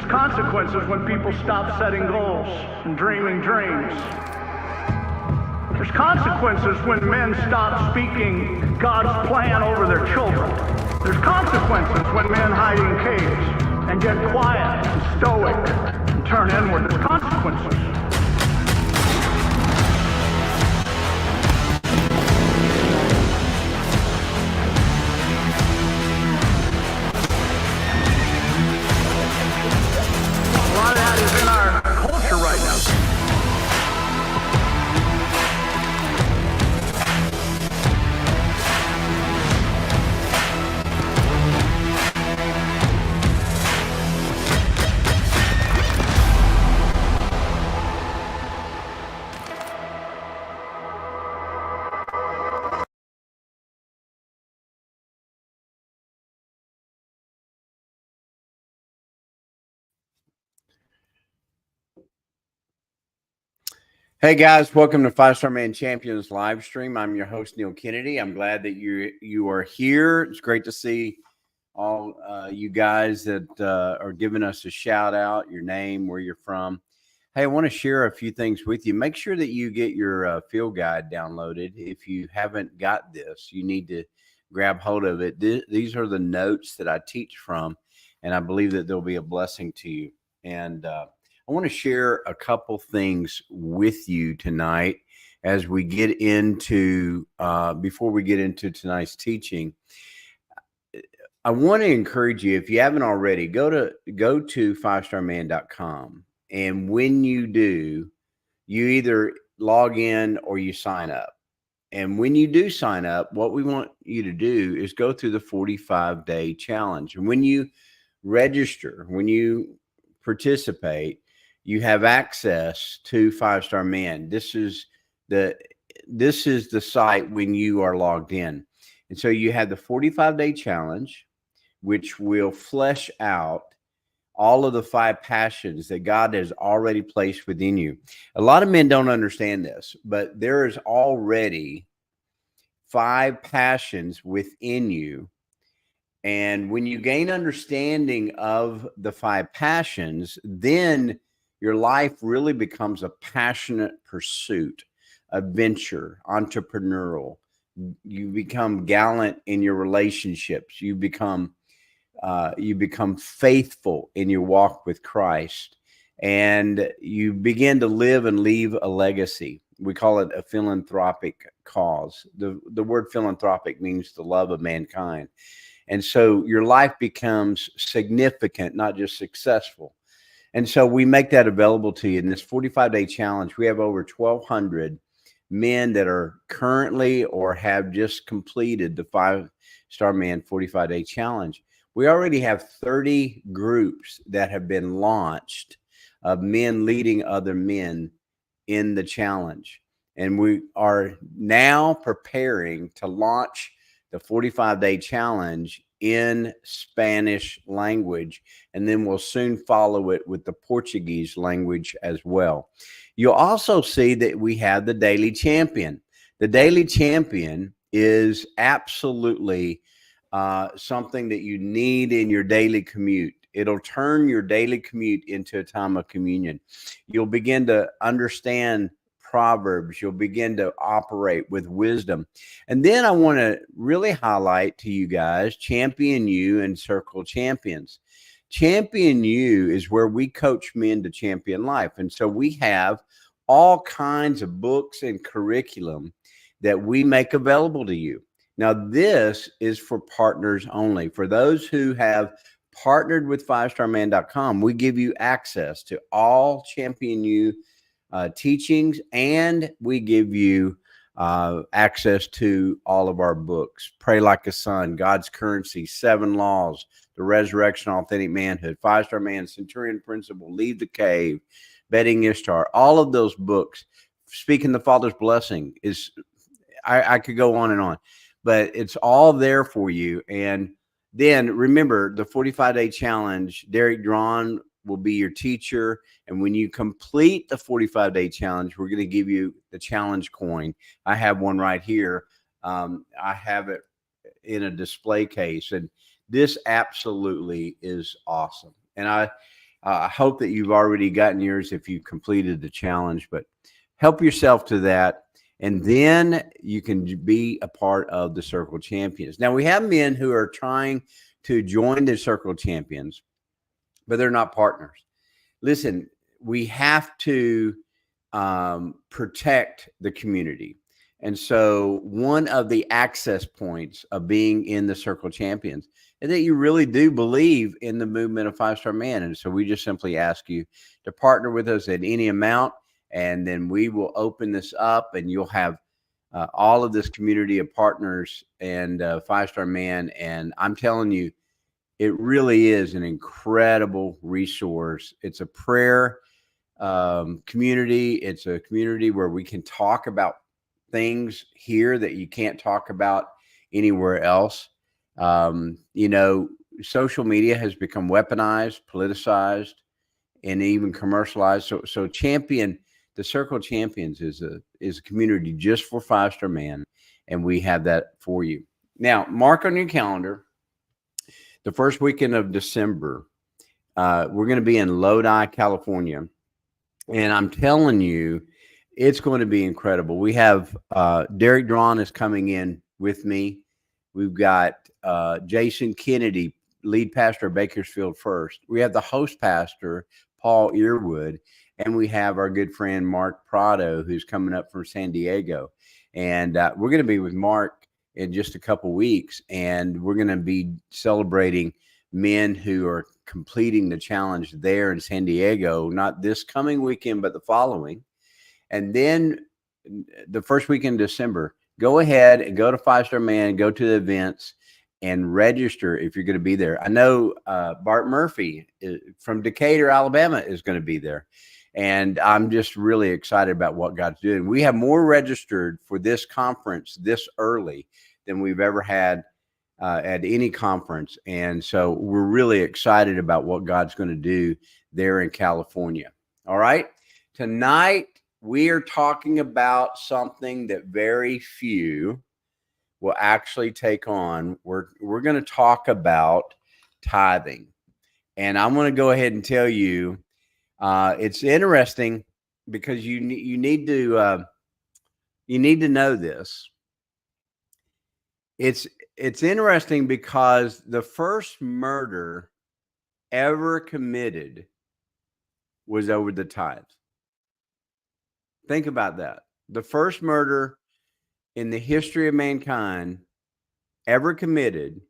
There's consequences when people stop setting goals and dreaming dreams. There's consequences when men stop speaking God's plan over their children. There's consequences when men hide in caves and get quiet and stoic and turn inward. There's consequences. A lot of that is in our culture right now. Hey guys, welcome to 5-Star Man Champions live stream. I'm your host, Neil Kennedy. I'm glad that you are here. It's great to see all you guys that are giving us a shout out, your name, where you're from. Hey, I want to share a few things with you. Make sure that you get your field guide downloaded. If you haven't got this, you need to grab hold of it. These are the notes that I teach from, and I believe that they'll be a blessing to you. And I want to share a couple things with you tonight as we get into, before we get into tonight's teaching. I want to encourage you, if you haven't already, go to 5starman.com. And when you do, you either log in or you sign up. And when you do sign up, what we want you to do is go through the 45-day challenge. And when you register, when you participate, you have access to 5-Star Man. This is the site when you are logged in. And so you have the 45-day challenge, which will flesh out all of the 5 passions that God has already placed within you. A lot of men don't understand this, but there is already 5 passions within you. And when you gain understanding of the 5 passions, then your life really becomes a passionate pursuit, adventure, entrepreneurial. You become gallant in your relationships. You become faithful in your walk with Christ, and you begin to live and leave a legacy. We call it a philanthropic cause. The word philanthropic means the love of mankind. And so your life becomes significant, not just successful. And so we make that available to you in this 45-day challenge. We have over 1,200 men that are currently or have just completed the 5-Star Man 45-day challenge. We already have 30 groups that have been launched of men leading other men in the challenge. And we are now preparing to launch the 45-day challenge in Spanish language, and then we'll soon follow it with the Portuguese language as well. You'll also see that we have the Daily Champion. The Daily Champion is absolutely something that you need in your daily commute. It'll turn your daily commute into a time of communion. You'll begin to understand Proverbs. You'll begin to operate with wisdom. And then I want to really highlight to you guys Champion You and Circle Champions. Champion You is where we coach men to champion life. And so we have all kinds of books and curriculum that we make available to you. Now, this is for partners only. For those who have partnered with 5starman.com, we give you access to all Champion You teachings, and we give you access to all of our books. Pray Like a Son, God's Currency, 7 Laws, The Resurrection, Authentic Manhood, 5-Star Man, Centurion Principle, Leave the Cave, Betting Ishtar. All of those books, Speaking the Father's Blessing, is I could go on and on, but it's all there for you. And then remember the 45-day challenge. Derek Drawn will be your teacher. And when you complete the 45-day challenge, we're going to give you the challenge coin. I have one right here. I have it in a display case, and this absolutely is awesome. And I hope that you've already gotten yours if you completed the challenge, but help yourself to that. And then you can be a part of the Circle Champions. Now, we have men who are trying to join the Circle Champions, but they're not partners. Listen, we have to protect the community. And so one of the access points of being in the Circle Champions is that you really do believe in the movement of Five Star Man. And so we just simply ask you to partner with us at any amount, and then we will open this up, and you'll have all of this community of partners and Five Star Man. And I'm telling you, it really is an incredible resource. It's a prayer community. It's a community where we can talk about things here that you can't talk about anywhere else. You know, social media has become weaponized, politicized, and even commercialized. So the Circle Champions is a community just for Five Star Man, and we have that for you. Now, mark on your calendar the first weekend of December. We're going to be in Lodi, California, and I'm telling you, it's going to be incredible. We have Derek Drawn is coming in with me. We've got Jason Kennedy, lead pastor of Bakersfield First. We have the host pastor, Paul Earwood, and we have our good friend Mark Prado, who's coming up from San Diego. And we're going to be with Mark in just a couple weeks, and we're going to be celebrating men who are completing the challenge there in San Diego, not this coming weekend, but the following. And then the first weekend in December, go ahead and go to Five Star Man, go to the events and register if you're going to be there. I know Bart Murphy from Decatur, Alabama is going to be there. And I'm just really excited about what God's doing. We have more registered for this conference this early than we've ever had at any conference. And so we're really excited about what God's going to do there in California. All right. Tonight, we are talking about something that very few will actually take on. We're going to talk about tithing. And I'm going to go ahead and tell you, it's interesting because you need to know this. It's interesting because the first murder ever committed was over the tithe. Think about that. The first murder in the history of mankind ever committed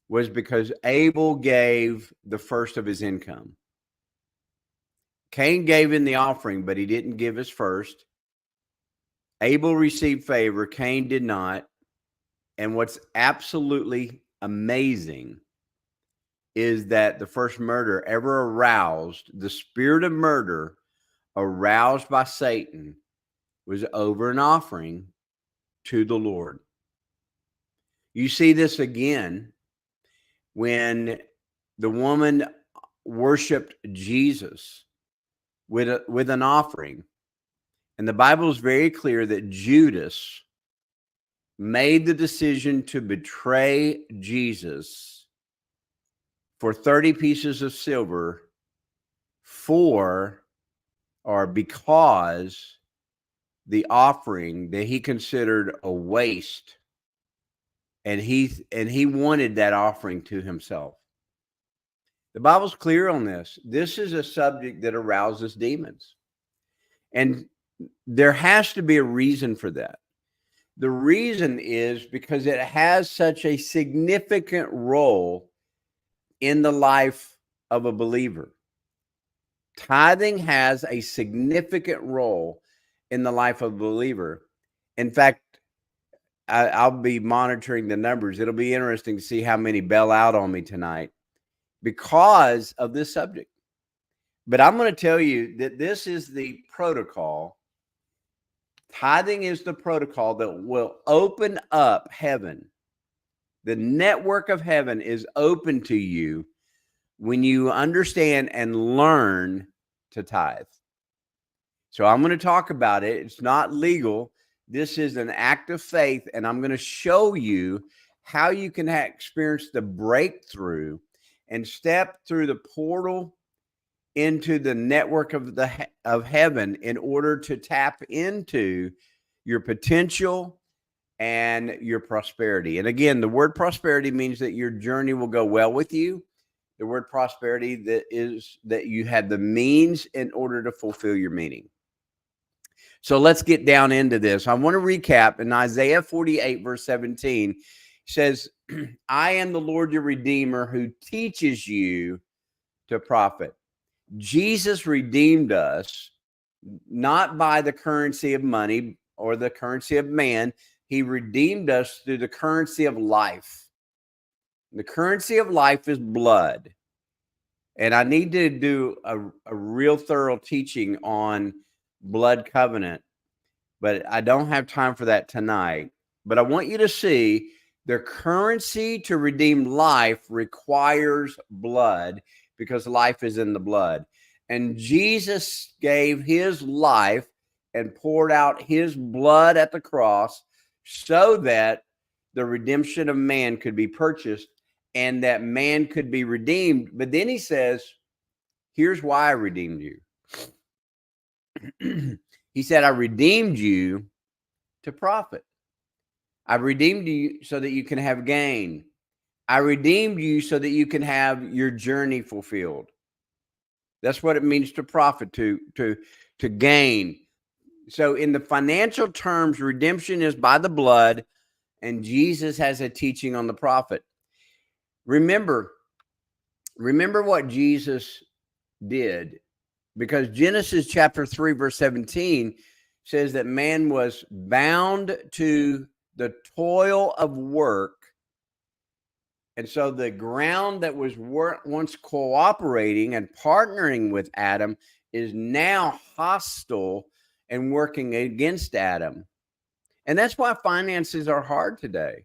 was because Abel gave the first of his income. Cain gave in the offering, but he didn't give his first. Abel received favor. Cain did not. And what's absolutely amazing is that the first murder ever aroused, the spirit of murder aroused by Satan, was over an offering to the Lord. You see this again when the woman worshiped Jesus with an offering. And the Bible is very clear that Judas made the decision to betray Jesus for 30 pieces of silver because the offering that he considered a waste, and he wanted that offering to himself. The Bible's clear on this. This is a subject that arouses demons. And there has to be a reason for that. The reason is because it has such a significant role in the life of a believer. Tithing has a significant role in the life of a believer. In fact, I'll be monitoring the numbers. It'll be interesting to see how many bail out on me tonight because of this subject. But I'm going to tell you that this is the protocol. Tithing is the protocol that will open up heaven. The network of heaven is open to you when you understand and learn to tithe. So I'm going to talk about it. It's not legal. This is an act of faith, and I'm going to show you how you can experience the breakthrough and step through the portal into the network of heaven in order to tap into your potential and your prosperity. And again, the word prosperity means that your journey will go well with you. The word prosperity that is that you have the means in order to fulfill your meaning. So let's get down into this. I want to recap in Isaiah 48, verse 17. It says, I am the Lord your Redeemer who teaches you to profit. Jesus redeemed us not by the currency of money or the currency of man. He redeemed us through the currency of life. The currency of life is blood. And I need to do a real thorough teaching on blood covenant, but I don't have time for that tonight. But I want you to see the currency to redeem life requires blood, because life is in the blood. And Jesus gave his life and poured out his blood at the cross so that the redemption of man could be purchased and that man could be redeemed. But then he says, here's why I redeemed you. He said, I redeemed you to profit. I redeemed you so that you can have gain. I redeemed you so that you can have your journey fulfilled. That's what it means to profit, to gain. So in the financial terms, redemption is by the blood, and Jesus has a teaching on the profit. Remember what Jesus did, because Genesis chapter 3, verse 17 says that man was bound to the toil of work. And so the ground that was once cooperating and partnering with Adam is now hostile and working against Adam. And that's why finances are hard today.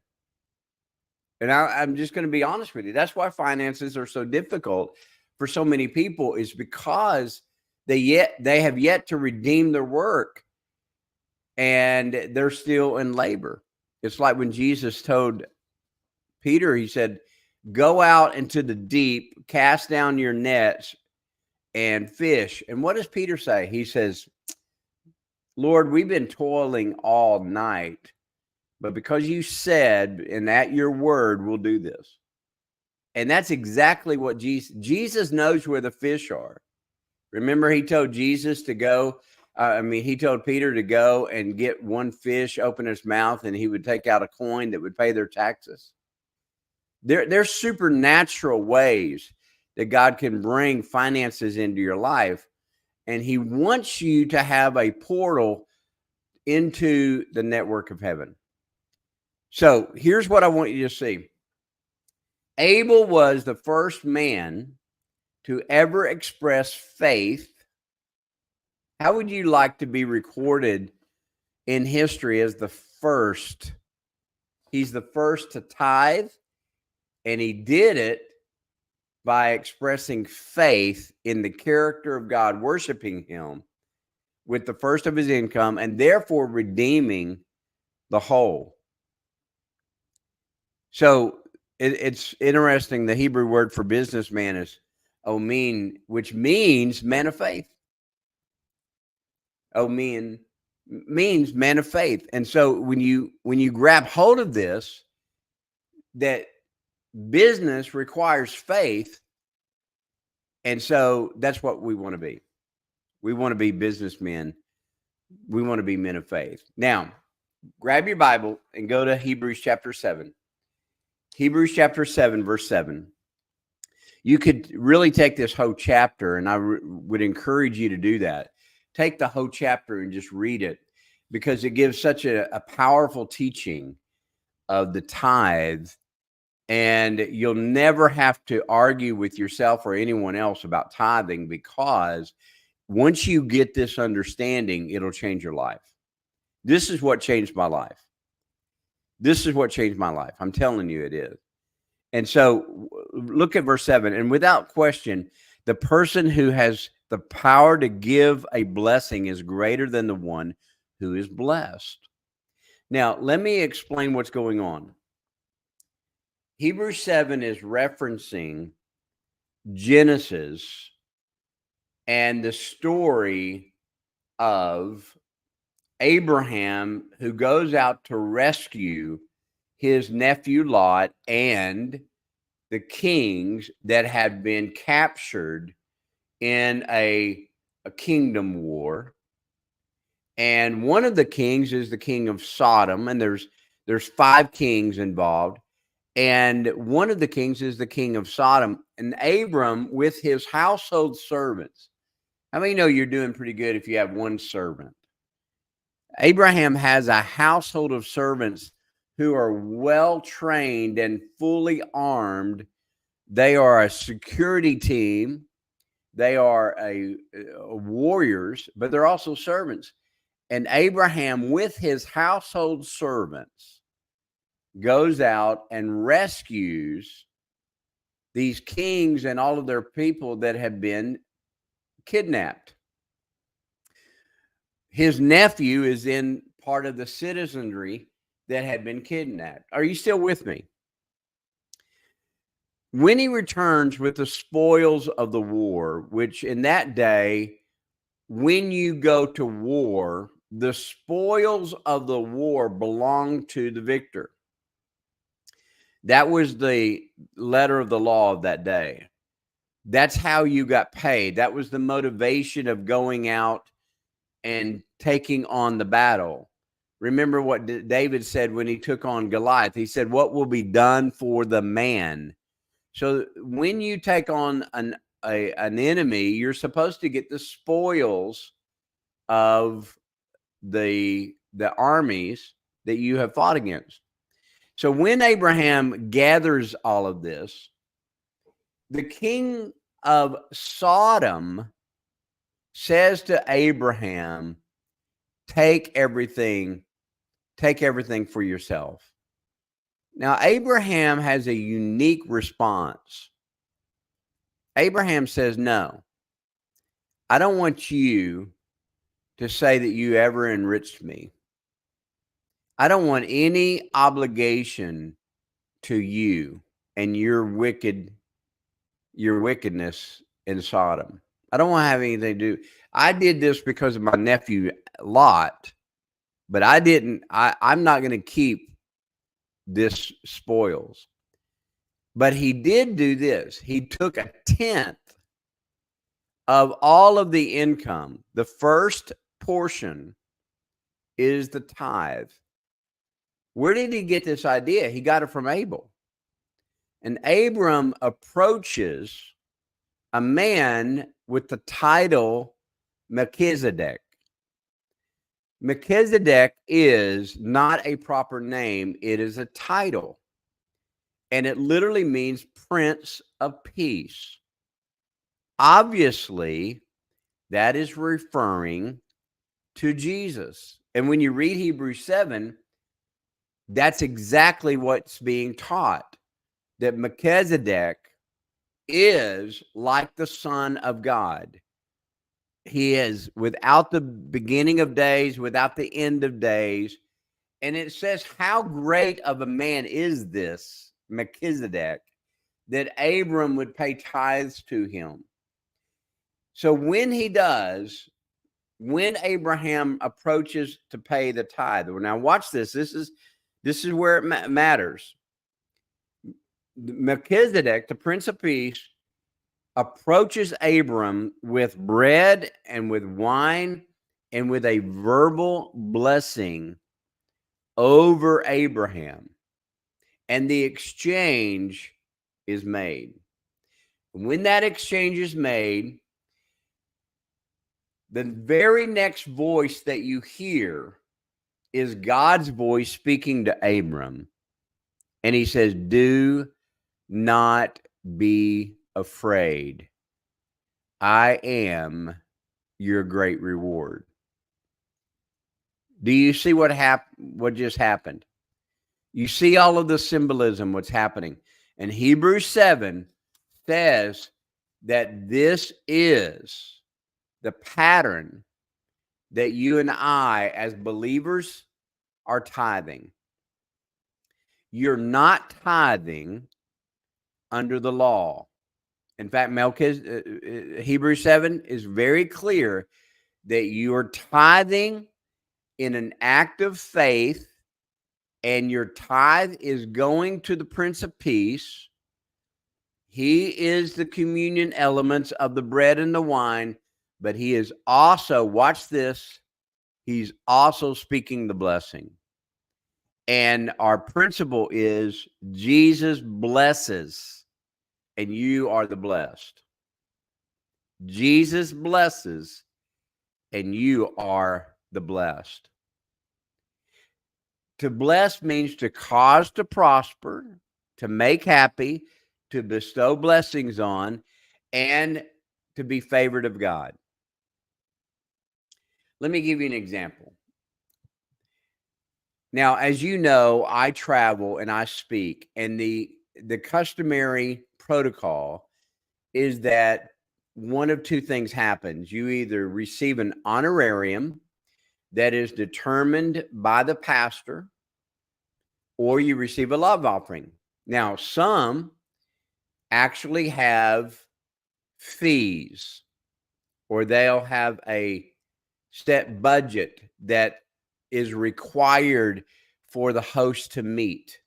And I'm just going to be honest with you. That's why finances are so difficult for so many people, is because they have yet to redeem their work, and they're still in labor. It's like when Jesus told Peter, he said, go out into the deep, cast down your nets and fish. And what does Peter say? He says, Lord, we've been toiling all night, but because you said, and at your word, we'll do this. And that's exactly what Jesus knows where the fish are. Remember, he told Jesus to go. He told Peter to go and get one fish, open his mouth, and he would take out a coin that would pay their taxes. There's supernatural ways that God can bring finances into your life. And he wants you to have a portal into the network of heaven. So here's what I want you to see. Abel was the first man to ever express faith. How would you like to be recorded in history as the first? He's the first to tithe, and he did it by expressing faith in the character of God, worshiping him with the first of his income, and therefore redeeming the whole. So it's interesting. The Hebrew word for businessman is ohmein, which means man of faith. Ohmein means man of faith. And so when you grab hold of this, that business requires faith. And so that's what we want to be. We want to be businessmen. We want to be men of faith. Now, grab your Bible and go to Hebrews chapter 7. Hebrews chapter 7, verse 7. You could really take this whole chapter, and I would encourage you to do that. Take the whole chapter and just read it, because it gives such a powerful teaching of the tithe. And you'll never have to argue with yourself or anyone else about tithing, because once you get this understanding, it'll change your life. This is what changed my life. This is what changed my life. I'm telling you, it is. And so look at verse 7. And without question, the person who has the power to give a blessing is greater than the one who is blessed. Now, let me explain what's going on. Hebrews 7 is referencing Genesis and the story of Abraham, who goes out to rescue his nephew Lot and the kings that had been captured in a kingdom war. And one of the kings is the king of Sodom, and there's 5 kings involved. And one of the kings is the king of Sodom. And Abram, with his household servants, how many know you're doing pretty good if you have one servant? Abraham has a household of servants who are well trained and fully armed. They are a security team. They are a warriors, but they're also servants. And Abraham, with his household servants, goes out and rescues these kings and all of their people that have been kidnapped. His nephew is in part of the citizenry that had been kidnapped. Are you still with me? When he returns with the spoils of the war, which in that day, when you go to war, the spoils of the war belong to the victor. That was the letter of the law of that day. That's how you got paid. That was the motivation of going out and taking on the battle. Remember what David said when he took on Goliath. He said, "What will be done for the man?" So when you take on an enemy, you're supposed to get the spoils of the armies that you have fought against. So when Abraham gathers all of this, the king of Sodom says to Abraham, take everything for yourself. Now, Abraham has a unique response. Abraham says, no, I don't want you to say that you ever enriched me. I don't want any obligation to you and your wickedness in Sodom. I don't want to have anything to do. I did this because of my nephew Lot, but I'm not going to keep this spoils. But he did do this. He took 1/10 of all of the income. The first portion is the tithe. Where did he get this idea? He got it from Abel. And Abram approaches a man with the title Melchizedek. Melchizedek is not a proper name. It is a title. And it literally means Prince of Peace. Obviously, that is referring to Jesus. And when you read Hebrews 7, that's exactly what's being taught, that Melchizedek is like the Son of God. He is without the beginning of days, without the end of days. And it says, how great of a man is this Melchizedek that Abram would pay tithes to him. So when he does, when Abraham approaches to pay the tithe, now watch this. This is where it matters. Melchizedek, the Prince of Peace, approaches Abram with bread and with wine and with a verbal blessing over Abraham. And the exchange is made. When that exchange is made, the very next voice that you hear is God's voice speaking to Abram. And he says, do not be afraid. I am your great reward. Do you see what just happened? You see all of the symbolism, what's happening. And Hebrews 7 says that this is the pattern that you and I, as believers, are tithing. You're not tithing under the law. In fact, Hebrews 7 is very clear that you are tithing in an act of faith, and your tithe is going to the Prince of Peace. He is the communion elements of the bread and the wine, but he is also, watch this, he's also speaking the blessing. And our principle is Jesus blesses, and you are the blessed. Jesus blesses, and you are the blessed. To bless means to cause to prosper, to make happy, to bestow blessings on, and to be favored of God. Let me give you an example. Now, as you know, I travel and I speak, and the customary protocol is that one of two things happens. You either receive an honorarium that is determined by the pastor, or you receive a love offering. Now, some actually have fees, or they'll have a set budget that is required for the host to meet.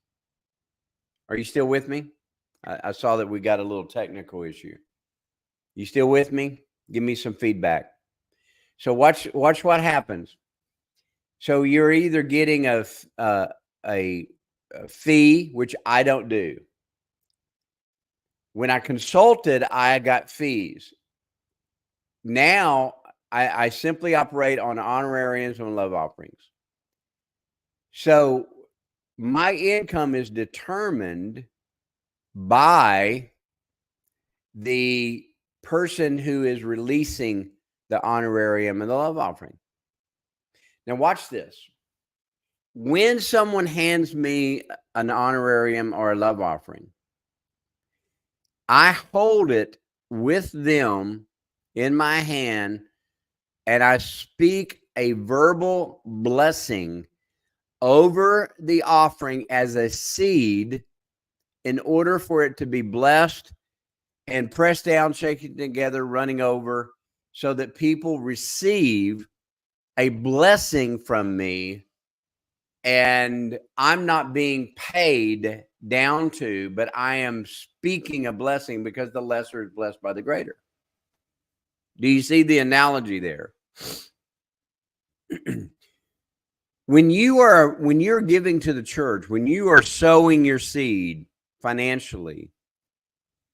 Are you still with me? I saw that we got a little technical issue. You still with me? Give me some feedback. So watch what happens. So you're either getting a fee, which I don't do. When I consulted, I got fees. Now I simply operate on honorariums and love offerings. So my income is determined by the person who is releasing the honorarium and the love offering. Now watch this. When someone hands me an honorarium or a love offering, I hold it with them in my hand, and I speak a verbal blessing over the offering as a seed in order for it to be blessed and pressed down, shaken together, running over, so that people receive a blessing from me, and I'm not being paid down to, but I am speaking a blessing because the lesser is blessed by the greater. Do you see the analogy there? When you're giving to the church, when you are sowing your seed financially,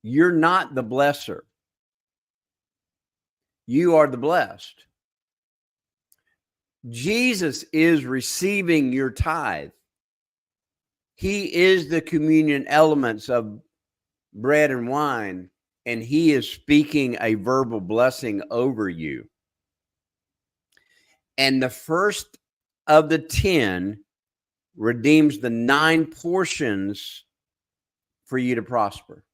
you're not the blesser. You are the blessed. Jesus is receiving your tithe. He is the communion elements of bread and wine, and he is speaking a verbal blessing over you. And the first of the 10 redeems the 9 portions for you to prosper.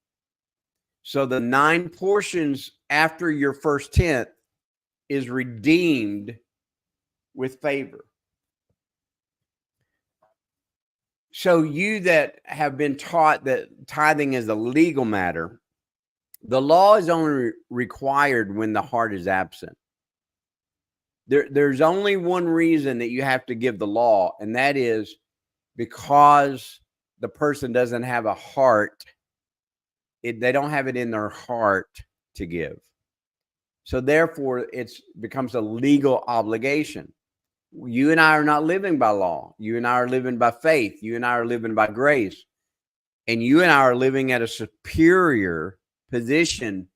So the 9 portions after your first tenth is redeemed with favor. So you that have been taught that tithing is a legal matter, the law is only required when the heart is absent. There's only one reason that you have to give the law, and that is because the person doesn't have a heart. They don't have it in their heart to give. So therefore, it becomes a legal obligation. You and I are not living by law. You and I are living by faith. You and I are living by grace. And you and I are living at a superior position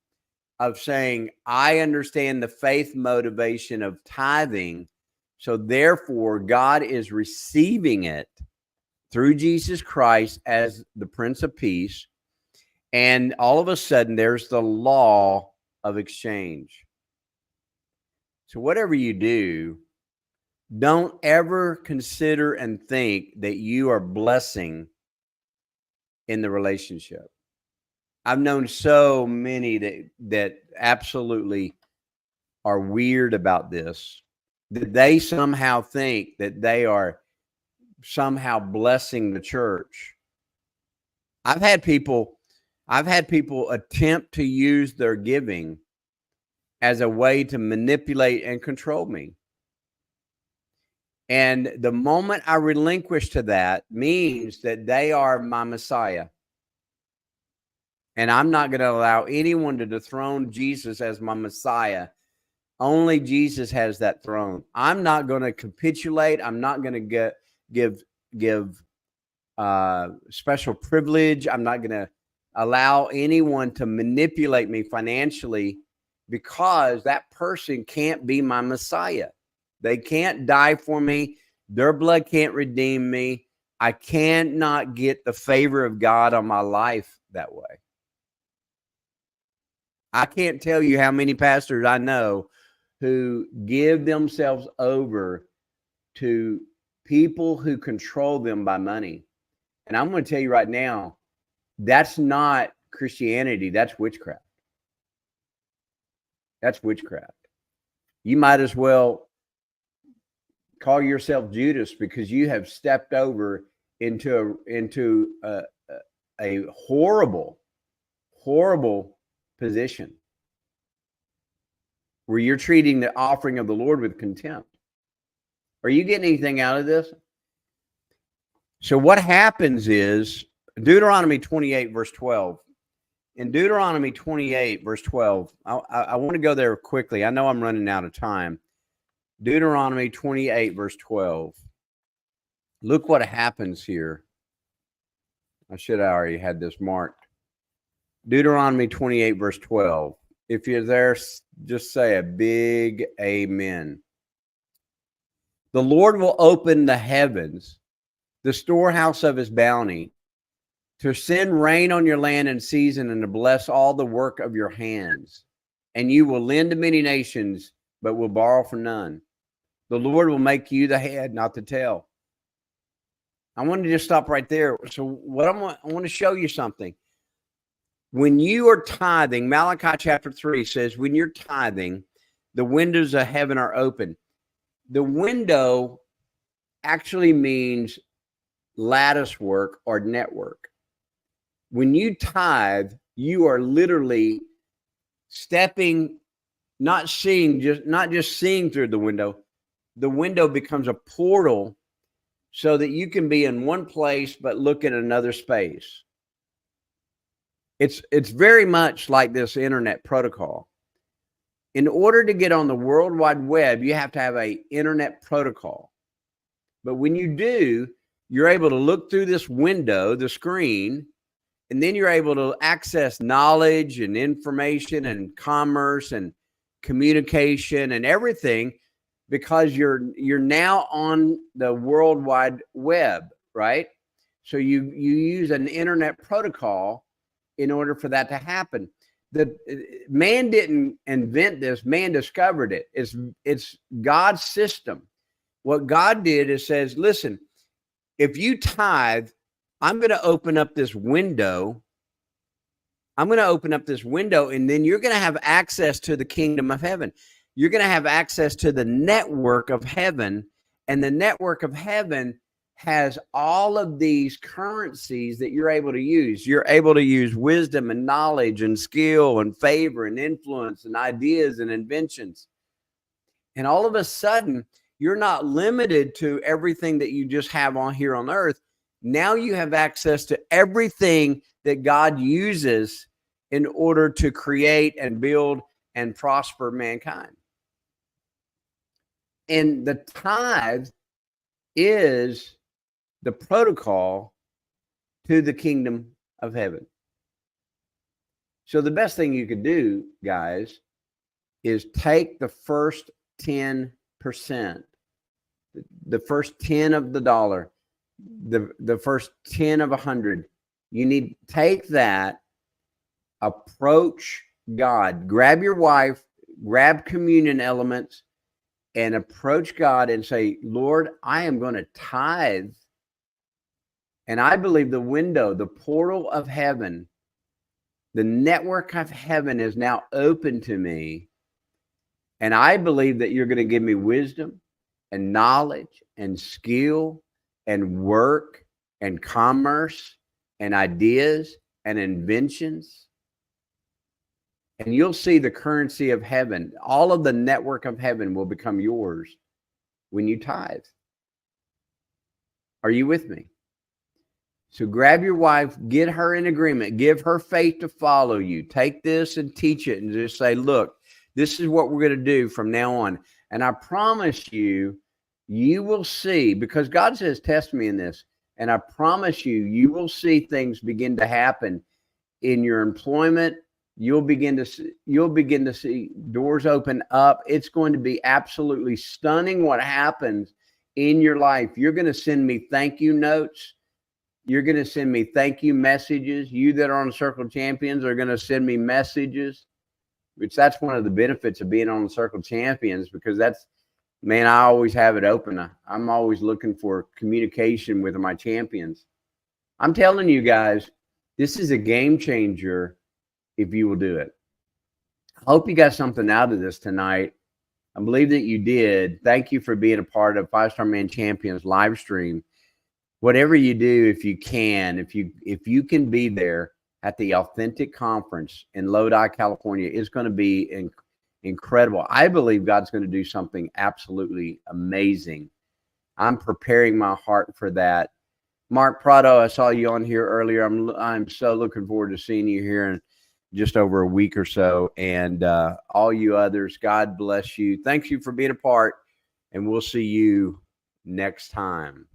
of saying, I understand the faith motivation of tithing. So therefore, God is receiving it through Jesus Christ as the Prince of Peace. And all of a sudden, there's the law of exchange. So whatever you do, don't ever consider and think that you are blessing in the relationship. I've known so many that absolutely are weird about this, that they somehow think that they are somehow blessing the church. I've had people I've had people attempt to use their giving as a way to manipulate and control me. And the moment I relinquish to that means that they are my Messiah. And I'm not going to allow anyone to dethrone Jesus as my Messiah. Only Jesus has that throne. I'm not going to capitulate. I'm not going to give special privilege. I'm not going to allow anyone to manipulate me financially, because that person can't be my Messiah. They can't die for me. Their blood can't redeem me. I cannot get the favor of God on my life that way. I can't tell you how many pastors I know who give themselves over to people who control them by money. And I'm going to tell you right now, that's not Christianity. That's witchcraft. That's witchcraft. You might as well call yourself Judas, because you have stepped over into a horrible position where you're treating the offering of the Lord with contempt. Are you getting anything out of this? So what happens is Deuteronomy 28, verse 12. In Deuteronomy 28, verse 12, I want to go there quickly. I know I'm running out of time. Deuteronomy 28, verse 12. Look what happens here. I should have already had this marked. Deuteronomy 28, verse 12. If you're there, just say a big amen. The Lord will open the heavens, the storehouse of his bounty, to send rain on your land in season, and to bless all the work of your hands. And you will lend to many nations, but will borrow from none. The Lord will make you the head, not the tail. I want to just stop right there. So what I want to show you something. When you are tithing, Malachi chapter 3 says, when you're tithing, the windows of heaven are open. The window actually means lattice work or network. When you tithe, you are literally stepping, not just seeing through the window. The window becomes a portal so that you can be in one place but look at another space. It's very much like this internet protocol. In order to get on the World Wide Web, you have to have an internet protocol. But when you do, you're able to look through this window, the screen, and then you're able to access knowledge and information and commerce and communication and everything, because you're now on the World Wide Web, right? So you use an internet protocol in order for that to happen. The man didn't invent this, man discovered it. It's God's system. What God did is says, listen, if you tithe, I'm going to open up this window. I'm going to open up this window, and then you're going to have access to the kingdom of heaven. You're going to have access to the network of heaven, and the network of heaven has all of these currencies that you're able to use. You're able to use wisdom and knowledge and skill and favor and influence and ideas and inventions. And all of a sudden, you're not limited to everything that you just have on here on earth. Now you have access to everything that God uses in order to create and build and prosper mankind. And the tithe is the protocol to the kingdom of heaven. So the best thing you could do, guys, is take the first 10%, the first 10 of the dollar, the first 10 of 100. You need to take that, approach God, grab your wife, grab communion elements, and approach God and say, Lord, I am going to tithe. And I believe the window, the portal of heaven, the network of heaven is now open to me. And I believe that you're going to give me wisdom and knowledge and skill and work and commerce and ideas and inventions. And you'll see the currency of heaven. All of the network of heaven will become yours when you tithe. Are you with me? So grab your wife, get her in agreement, give her faith to follow you. Take this and teach it and just say, look, this is what we're going to do from now on. And I promise you, you will see, because God says, test me in this. And I promise you, you will see things begin to happen in your employment. You'll begin to see doors open up. It's going to be absolutely stunning what happens in your life. You're going to send me thank you notes. You're going to send me thank you messages. You that are on Circle Champions are going to send me messages, which that's one of the benefits of being on the Circle Champions, because that's, man, I always have it open. I'm always looking for communication with my champions. I'm telling you guys, this is a game changer if you will do it. I hope you got something out of this tonight. I believe that you did. Thank you for being a part of 5 Star Man Champions live stream. Whatever you do, if you can, if you can be there at the Authentic Conference in Lodi, California, it's going to be incredible. I believe God's going to do something absolutely amazing. I'm preparing my heart for that. Mark Prado, I saw you on here earlier. I'm so looking forward to seeing you here in just over a week or so. And all you others, God bless you. Thank you for being a part, and we'll see you next time.